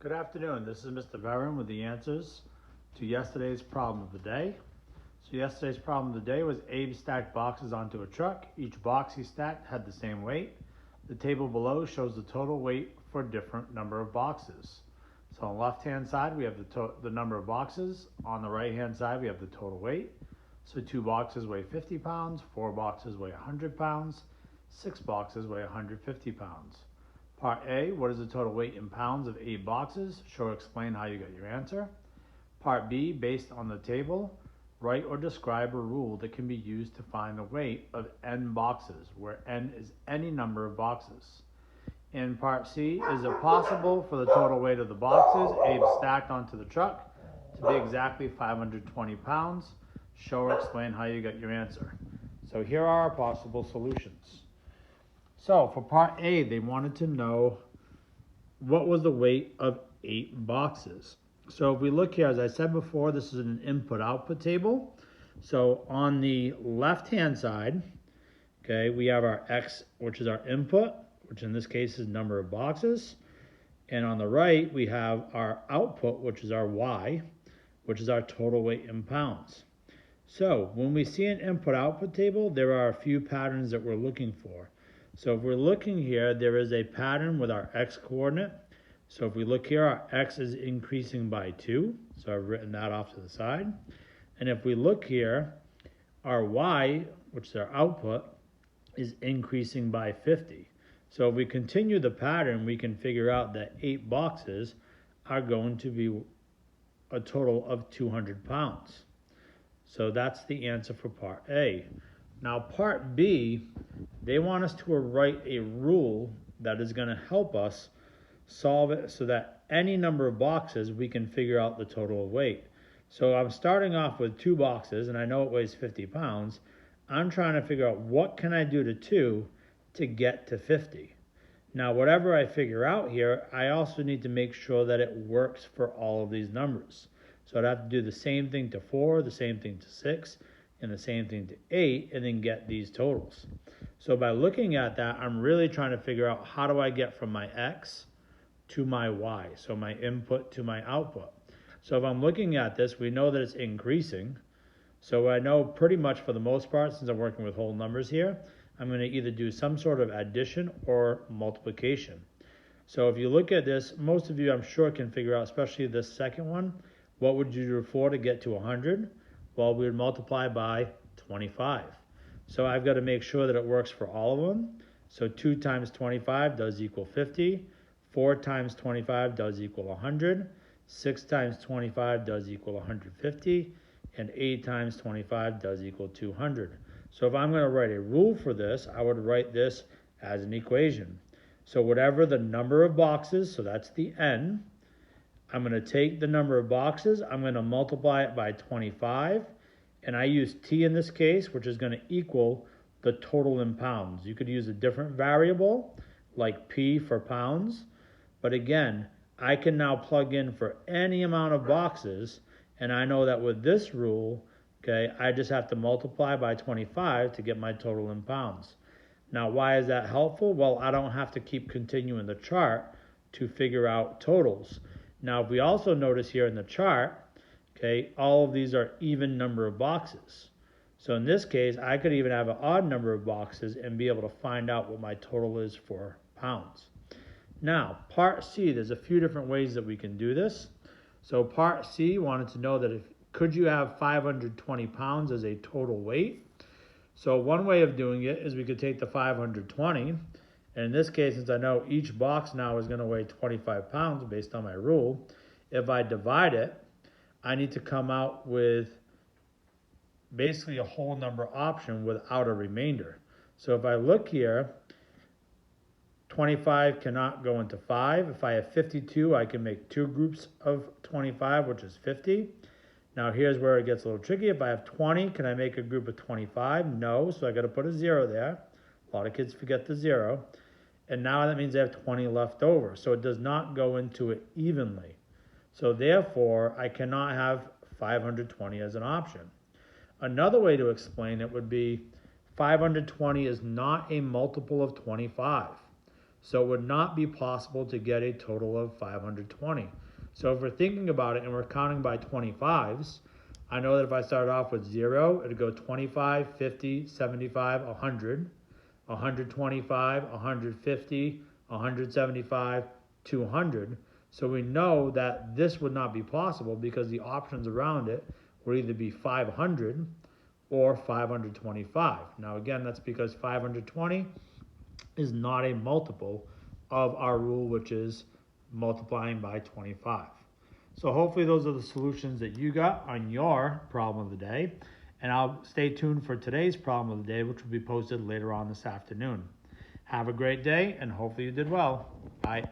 Good afternoon. This is Mr. Veron with the answers to yesterday's problem of the day. So yesterday's problem of the day was Abe stacked boxes onto a truck. Each box he stacked had the same weight. The table below shows the total weight for a different number of boxes. So on the left-hand side, we have the number of boxes. On the right-hand side, we have the total weight. So 2 boxes weigh 50 pounds, 4 boxes weigh 100 pounds, 6 boxes weigh 150 pounds. Part A, what is the total weight in pounds of 8 boxes? Show or explain how you got your answer. Part B, based on the table, write or describe a rule that can be used to find the weight of n boxes, where n is any number of boxes. In Part C, is it possible for the total weight of the boxes Abe stacked onto the truck to be exactly 520 pounds? Show or explain how you got your answer. So here are our possible solutions. So for part A, they wanted to know what was the weight of 8 boxes. So if we look here, as I said before, this is an input-output table. So on the left-hand side, okay, we have our X, which is our input, which in this case is number of boxes. And on the right, we have our output, which is our Y, which is our total weight in pounds. So when we see an input-output table, there are a few patterns that we're looking for. So if we're looking here, there is a pattern with our X coordinate. So if we look here, our X is increasing by 2. So I've written that off to the side. And if we look here, our Y, which is our output, is increasing by 50. So if we continue the pattern, we can figure out that 8 boxes are going to be a total of 200 pounds. So that's the answer for part A. Now part B, they want us to write a rule that is going to help us solve it so that any number of boxes we can figure out the total weight. So I'm starting off with 2 boxes and I know it weighs 50 pounds. I'm trying to figure out what can I do to 2 to get to 50. Now whatever I figure out here, I also need to make sure that it works for all of these numbers. So I'd have to do the same thing to 4, the same thing to 6, and the same thing to 8, and then get these totals. So by looking at that, I'm really trying to figure out how do I get from my X to my Y, so my input to my output. So if I'm looking at this, we know that it's increasing. So I know pretty much for the most part, since I'm working with whole numbers here, I'm going to either do some sort of addition or multiplication. So if you look at this, most of you I'm sure can figure out, especially this second one, what would you do for to get to 100? Well, we would multiply by 25. So I've got to make sure that it works for all of them. So 2 times 25 does equal 50. 4 times 25 does equal 100. 6 times 25 does equal 150. And 8 times 25 does equal 200. So if I'm going to write a rule for this, I would write this as an equation. So whatever the number of boxes, so that's the n, I'm going to take the number of boxes, I'm going to multiply it by 25, and I use t in this case, which is going to equal the total in pounds. You could use a different variable, like p for pounds, but again, I can now plug in for any amount of boxes, and I know that with this rule, okay, I just have to multiply by 25 to get my total in pounds. Now, why is that helpful? Well, I don't have to keep continuing the chart to figure out totals. Now, if we also notice here in the chart, okay, all of these are even number of boxes. So in this case, I could even have an odd number of boxes and be able to find out what my total is for pounds. Now, part C, there's a few different ways that we can do this. So part C wanted to know that could you have 520 pounds as a total weight? So one way of doing it is we could take the 520, and in this case, since I know each box now is going to weigh 25 pounds based on my rule, if I divide it, I need to come out with basically a whole number option without a remainder. So if I look here, 25 cannot go into 5. If I have 52, I can make 2 groups of 25, which is 50. Now here's where it gets a little tricky. If I have 20, can I make a group of 25? No, so I got to put a 0 there. A lot of kids forget the 0. And now that means I have 20 left over. So it does not go into it evenly. So therefore, I cannot have 520 as an option. Another way to explain it would be 520 is not a multiple of 25. So it would not be possible to get a total of 520. So if we're thinking about it and we're counting by 25s, I know that if I started off with 0, it would go 25, 50, 75, 100, 125, 150, 175, 200. So we know that this would not be possible because the options around it would either be 500 or 525. Now again, that's because 520 is not a multiple of our rule, which is multiplying by 25. So hopefully those are the solutions that you got on your problem of the day. And I'll stay tuned for today's problem of the day, which will be posted later on this afternoon. Have a great day, and hopefully you did well. Bye.